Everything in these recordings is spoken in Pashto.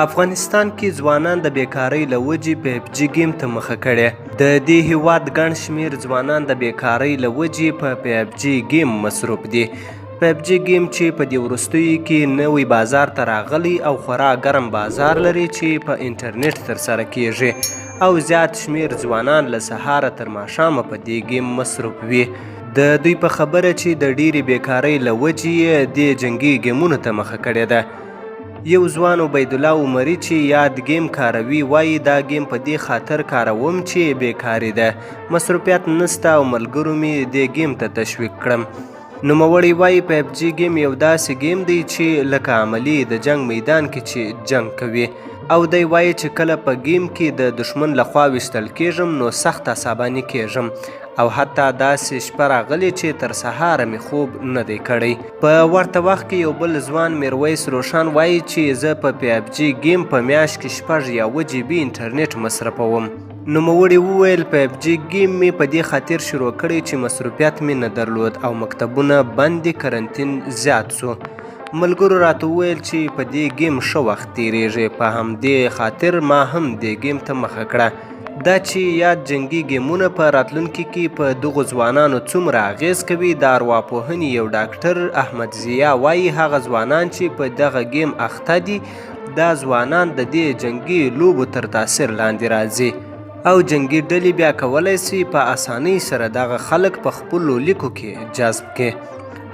افغانستان کې ځوانان د بیکارۍ له وجې PUBG ګیم ته مخه کړې. د دې هیواد ګڼ شمېر ځوانان د بیکارۍ له وجې په PUBG ګیم مصروف دي. PUBG ګیم چې په دې وروستیو کې نوی بازار ته راغلی او خورا ګرم بازار لري چې په انټرنیټ ترسره کیږي او زیات شمېر ځوانان له سهاره تر ماښامه په دې ګیم مصروف وي. د دوی په خبره چې د ډېرې بیکارۍ له وجې یې دې جنګي ګیمونو ته مخه کړې ده. یو ځوان عبیدالله عمري چې یاد ګیم کاروي وایي دا ګیم په دې خاطر کاروم چې بیکاري ده، مصروفیت نسته او ملګرو مې دې ګیم ته تشویق کړم. نوموړی وایي PUBG ګیم یو داسې ګیم دی چې لکه عملي د جنگ میدان کې چې جنگ کوي او دی وایي چې کله په ګیم کې د دشمن لخوا ویشتل کیږم نو سخت عصباني کیږم او حتی داسې شپه راغلې چې تر سهاره مې خوب نه دی کړی. په ورته وخت کې یو بل ځوان میرویس روشن وایي چې زه په PUBG ګیم په میاشت کې 6 یا 7 GB انټرنیټ مصرفوم. نوموړي وویل PUBG ګیم مې په دې خاطر شروع کړی چې مصروفیت مې نه درلود او مکتبونه بند، کرنتین زیات سو. ملګرو راته وویل چې په دې ګیم ښه وخت تیریږي، په همدې خاطر ما هم دې ګیم ته مخه کړه. دا چې یاد جنګي ګیمونه په راتلونکي کې په دغو ځوانانو څومره اغیز کوي، د ارواپوهنې یو ډاکټر احمد ضیا وایي هغه ځوانان چې په دغه ګیم اخته دي دا ځوانان د دې جنګي لوبو تر تاثیر لاندې راځي او جنګي ډلې بیا کولی سي په اسانۍ سره دغه خلک په خپلو لیکو کې جذب کړي.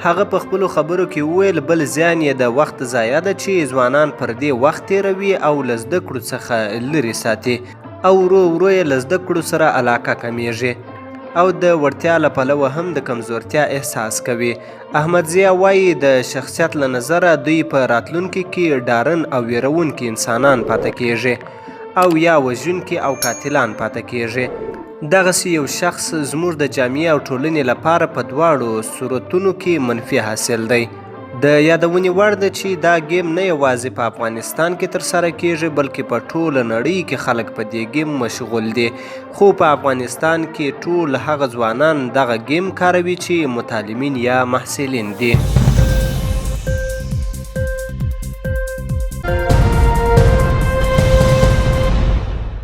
هغه په خپلو خبرو کې وویل بل زیان یې د وخت ضایع ده چې ځوانان پر دې وخت تیروي او له زده کړو څخه لرې ساتي او ورو ورو یې له زده کړو سره علاقه کمیږي او د وړتیا له پلوه هم د کمزورتیا احساس کوي. احمد ضیا وایي د شخصیت له نظره دوی په راتلونکي کې ډارن او ویرونکي انسانان پاتې کیږي او یا وژونکي او قاتلان پاتې کیږي. دغسې یو شخص زموږ د جامعې او ټولنې لپاره په دواړو صورتونو کې منفي حاصل دی. د یادونې وړ ده چې دا ګیم نه یوازې په افغانستان کې ترسره کیږي بلکې په ټوله نړۍ کې خلک په دې ګیم مشغول دي، خو په افغانستان کې ټول هغه ځوانان دغه ګیم کاروي چې متعلمین یا محصلین دي.